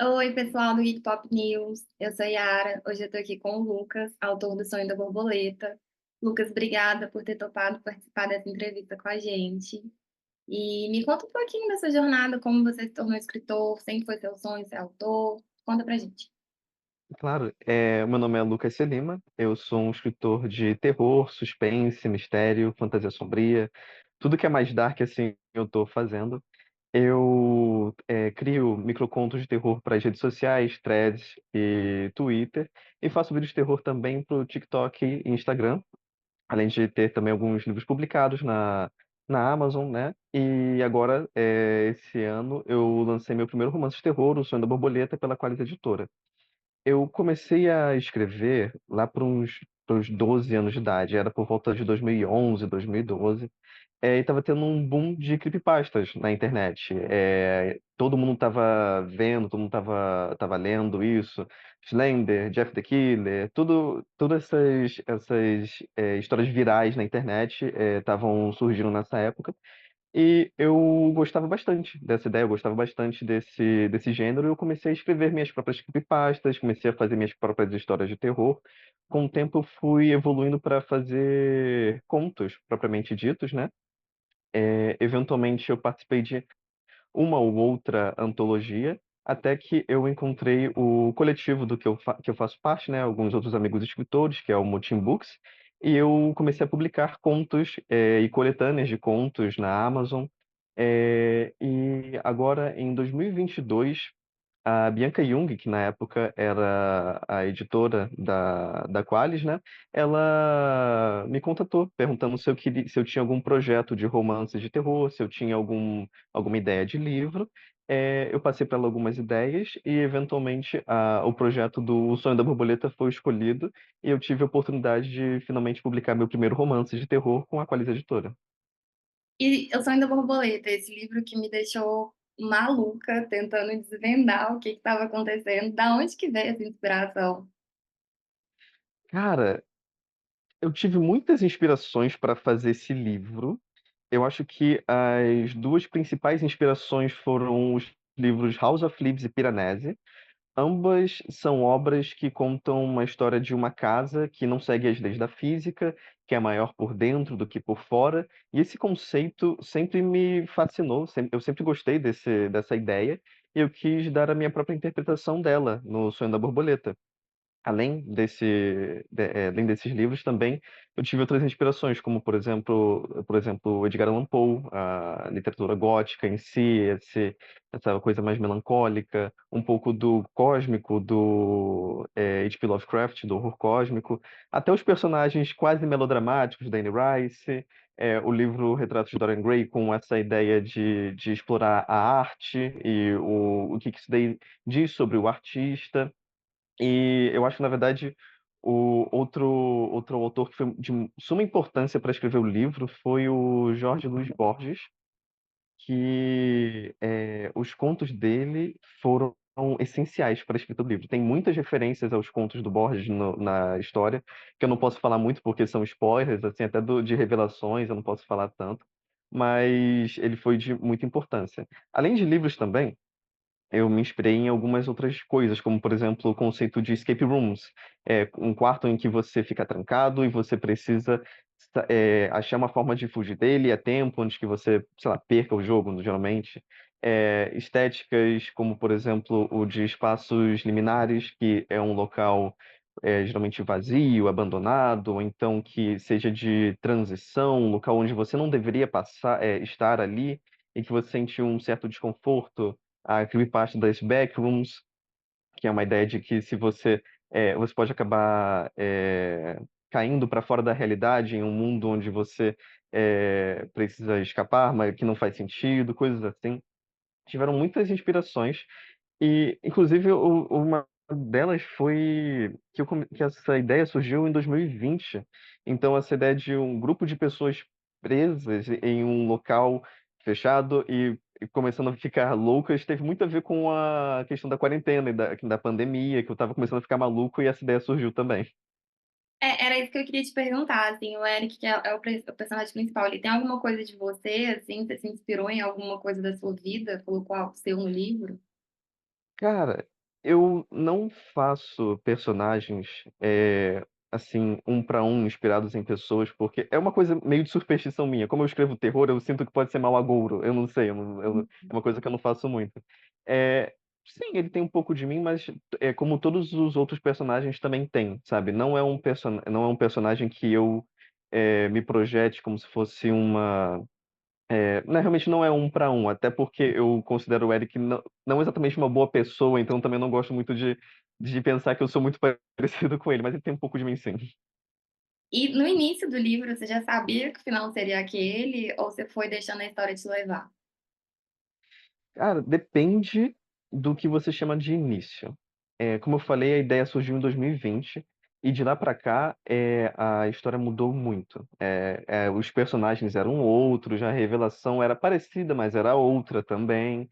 Oi, pessoal do Geek Pop News. Eu sou Yara. Hoje eu tô aqui com o Lucas, autor do Sonho da Borboleta. Lucas, obrigada por ter topado participar dessa entrevista com a gente. E me conta um pouquinho da sua jornada, como você se tornou escritor, sempre foi seu sonho ser autor. Conta pra gente. Claro, meu nome é Lucas Celima, eu sou um escritor de terror, suspense, mistério, fantasia sombria, tudo que é mais dark, assim, eu tô fazendo. Eu crio microcontos de terror para as redes sociais, Threads e Twitter, e faço vídeos de terror também para o TikTok e Instagram, além de ter também alguns livros publicados na Amazon, né? E agora, esse ano, eu lancei meu primeiro romance de terror, O Sonho da Borboleta, pela Qualis Editora. Eu comecei a escrever lá para uns 12 anos de idade, era por volta de 2011, 2012, e estava tendo um boom de creepypastas na internet. Todo mundo estava vendo, todo mundo estava lendo isso. Slender, Jeff the Killer, todas essas histórias virais na internet estavam surgindo nessa época. E eu gostava bastante dessa ideia, eu gostava bastante desse gênero, e eu comecei a escrever minhas próprias creepypastas, comecei a fazer minhas próprias histórias de terror. Com o tempo, eu fui evoluindo para fazer contos, propriamente ditos, né? Eventualmente, eu participei de uma ou outra antologia, até que eu encontrei o coletivo do que eu faço parte, né? Alguns outros amigos escritores, que é o Motim Books, e eu comecei a publicar contos e coletâneas de contos na Amazon. E agora, em 2022, a Bianca Jung, que na época era a editora da Qualis, né? Ela me contatou perguntando se eu tinha algum projeto de romance de terror, se eu tinha alguma ideia de livro. Eu passei para ela algumas ideias e, eventualmente, o projeto do O Sonho da Borboleta foi escolhido, e eu tive a oportunidade de finalmente publicar meu primeiro romance de terror com a Qualis Editora. E O Sonho da Borboleta, esse livro que me deixou maluca, tentando desvendar o que estava acontecendo. Da onde que veio essa inspiração? Cara, eu tive muitas inspirações para fazer esse livro. Eu acho que as duas principais inspirações foram os livros House of Leaves e Piranesi. Ambas são obras que contam uma história de uma casa que não segue as leis da física, que é maior por dentro do que por fora. E esse conceito sempre me fascinou, eu sempre gostei dessa ideia, e eu quis dar a minha própria interpretação dela no Sonho da Borboleta. Além desses livros também, eu tive outras inspirações, como por exemplo, Edgar Allan Poe, a literatura gótica em si, essa coisa mais melancólica, um pouco do cósmico, do H.P. Lovecraft, do horror cósmico, até os personagens quase melodramáticos da Anne Rice, o livro Retratos de Dorian Gray, com essa ideia de explorar a arte e o que isso daí diz sobre o artista. E eu acho que, na verdade, o outro autor que foi de suma importância para escrever o livro foi o Jorge Luis Borges, que os contos dele foram essenciais para a escrita do livro. Tem muitas referências aos contos do Borges na história, que eu não posso falar muito porque são spoilers, assim, até de revelações, eu não posso falar tanto, mas ele foi de muita importância. Além de livros também, eu me inspirei em algumas outras coisas, como, por exemplo, o conceito de escape rooms, um quarto em que você fica trancado e você precisa achar uma forma de fugir dele a tempo, antes que você, sei lá, perca o jogo, geralmente. Estéticas como, por exemplo, o de espaços liminares, que é um local geralmente vazio, abandonado, ou então que seja de transição, um local onde você não deveria estar ali, e que você sente um certo desconforto. A creepypasta das backrooms, que é uma ideia de que se você pode acabar caindo para fora da realidade em um mundo onde você precisa escapar, mas que não faz sentido, coisas assim. Tiveram muitas inspirações, e inclusive uma delas foi que essa ideia surgiu em 2020. Então, essa ideia de um grupo de pessoas presas em um local fechado e começando a ficar loucas teve muito a ver com a questão da quarentena e da pandemia, que eu estava começando a ficar maluco, e essa ideia surgiu também. Era isso que eu queria te perguntar, assim, o Eric, que o personagem principal, ele tem alguma coisa de você, assim, você se inspirou em alguma coisa da sua vida, colocou algo seu no livro? Cara, eu não faço personagens, assim, um pra um, inspirados em pessoas, porque é uma coisa meio de superstição minha. Como eu escrevo terror, eu sinto que pode ser mau agouro. Eu não sei, é uma coisa que eu não faço muito. Sim, ele tem um pouco de mim, mas como todos os outros personagens também tem, sabe? Não é um personagem que eu me projete como se fosse uma né, realmente não é um para um, até porque eu considero o Eric não exatamente uma boa pessoa, então também não gosto muito de pensar que eu sou muito parecido com ele, mas ele tem um pouco de mim sim. E no início do livro, você já sabia que o final seria aquele ou você foi deixando a história te levar? Cara, depende do que você chama de início. Como eu falei, a ideia surgiu em 2020 e de lá para cá, a história mudou muito. Os personagens eram outros, a revelação era parecida, mas era outra também.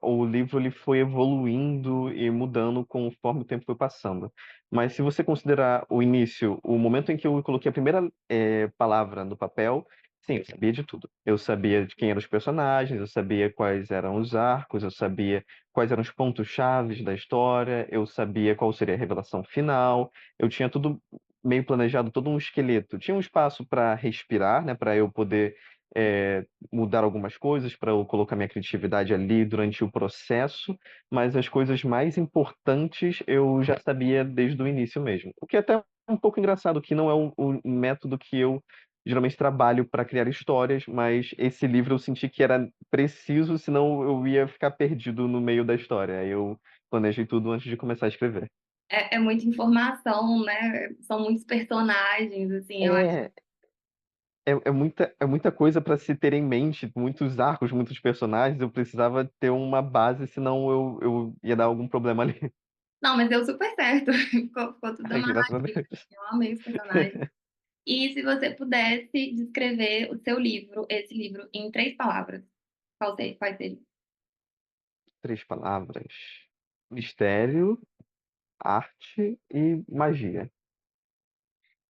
O livro ele foi evoluindo e mudando conforme o tempo foi passando. Mas se você considerar o início, o momento em que eu coloquei a primeira palavra no papel, sim, eu sabia de tudo. Eu sabia de quem eram os personagens, eu sabia quais eram os arcos, eu sabia quais eram os pontos chaves da história, eu sabia qual seria a revelação final. Eu tinha tudo meio planejado, todo um esqueleto. Tinha um espaço para respirar, né, para eu poder é, mudar algumas coisas, para eu colocar minha criatividade ali durante o processo, mas as coisas mais importantes eu já sabia desde o início mesmo. O que é até um pouco engraçado, que não é o método que eu geralmente trabalho para criar histórias, mas esse livro eu senti que era preciso, senão eu ia ficar perdido no meio da história. Aí eu planejei tudo antes de começar a escrever. É muita informação, né? São muitos personagens, assim, eu acho. É, é muita coisa para se ter em mente, muitos arcos, muitos personagens. Eu precisava ter uma base, senão eu ia dar algum problema ali. Não, mas deu super certo. Ficou tudo Ai, graças a amarradinho. Deus. Eu amei os personagens. E se você pudesse descrever o seu livro, esse livro, em 3 palavras, quais seriam? 3 palavras: mistério, arte e magia.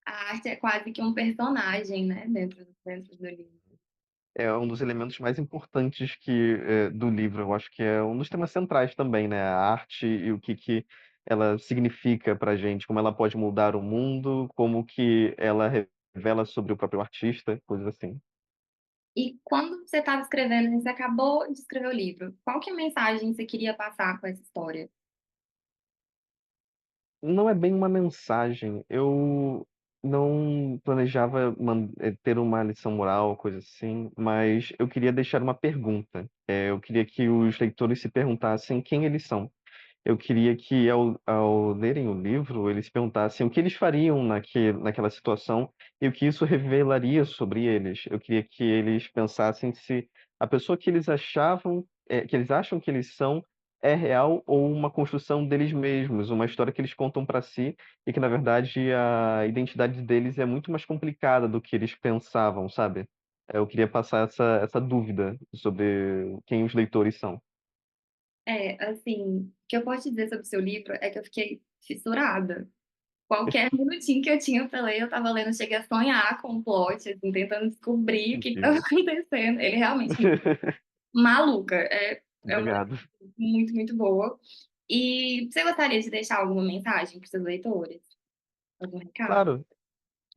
A arte é quase que um personagem, né, dentro do livro. É um dos elementos mais importantes do livro. Eu acho que é um dos temas centrais também, né? A arte e o que ela significa para gente, como ela pode mudar o mundo, como que ela revela sobre o próprio artista, coisas assim. E quando você estava escrevendo, você acabou de escrever o livro, qual que é a mensagem que você queria passar com essa história? Não é bem uma mensagem. Eu não planejava ter uma lição moral, coisa assim, mas eu queria deixar uma pergunta. Eu queria que os leitores se perguntassem quem eles são. Eu queria que, ao lerem o livro, eles se perguntassem o que eles fariam naquela situação e o que isso revelaria sobre eles. Eu queria que eles pensassem se a pessoa que eles acham que eles são, é real ou uma construção deles mesmos, uma história que eles contam para si e que, na verdade, a identidade deles é muito mais complicada do que eles pensavam, sabe? Eu queria passar essa dúvida sobre quem os leitores são. É, assim, o que eu posso te dizer sobre o seu livro é que eu fiquei fissurada. Qualquer minutinho que eu tinha pra ler, eu estava lendo, eu cheguei a sonhar com o plot, assim, tentando descobrir o que estava Incrível. acontecendo. Ele realmente me maluca, é uma Obrigado. muito, muito boa. E você gostaria de deixar alguma mensagem para os seus leitores? Algum recado? Claro,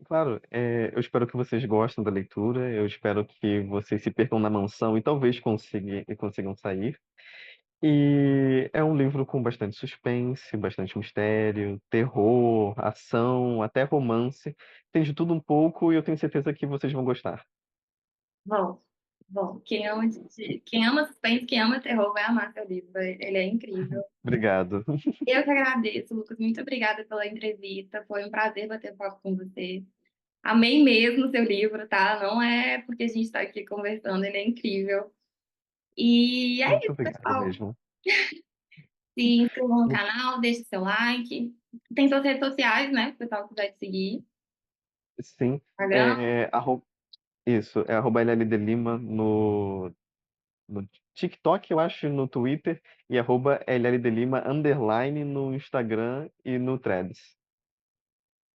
claro. Eu espero que vocês gostem da leitura. Eu espero que vocês se percam na mansão e talvez consigam sair. E é um livro com bastante suspense, bastante mistério, terror, ação, até romance. Tem de tudo um pouco e eu tenho certeza que vocês vão gostar. Bom, bom, quem ama suspense, quem ama terror vai amar seu livro, ele é incrível. Obrigado. Eu que agradeço, Lucas, muito obrigada pela entrevista, foi um prazer bater papo com você. Amei mesmo o seu livro, tá? Não é porque a gente está aqui conversando, ele é incrível. E é Muito isso, obrigado pessoal. mesmo. Se inscrevam no Muito- canal, deixe seu like. Tem suas redes sociais, né? Se o pessoal quiser te seguir. Sim. Instagram. É, isso, é @LLDelima no TikTok, eu acho, no Twitter, e @LLDelima__ no Instagram e no Threads.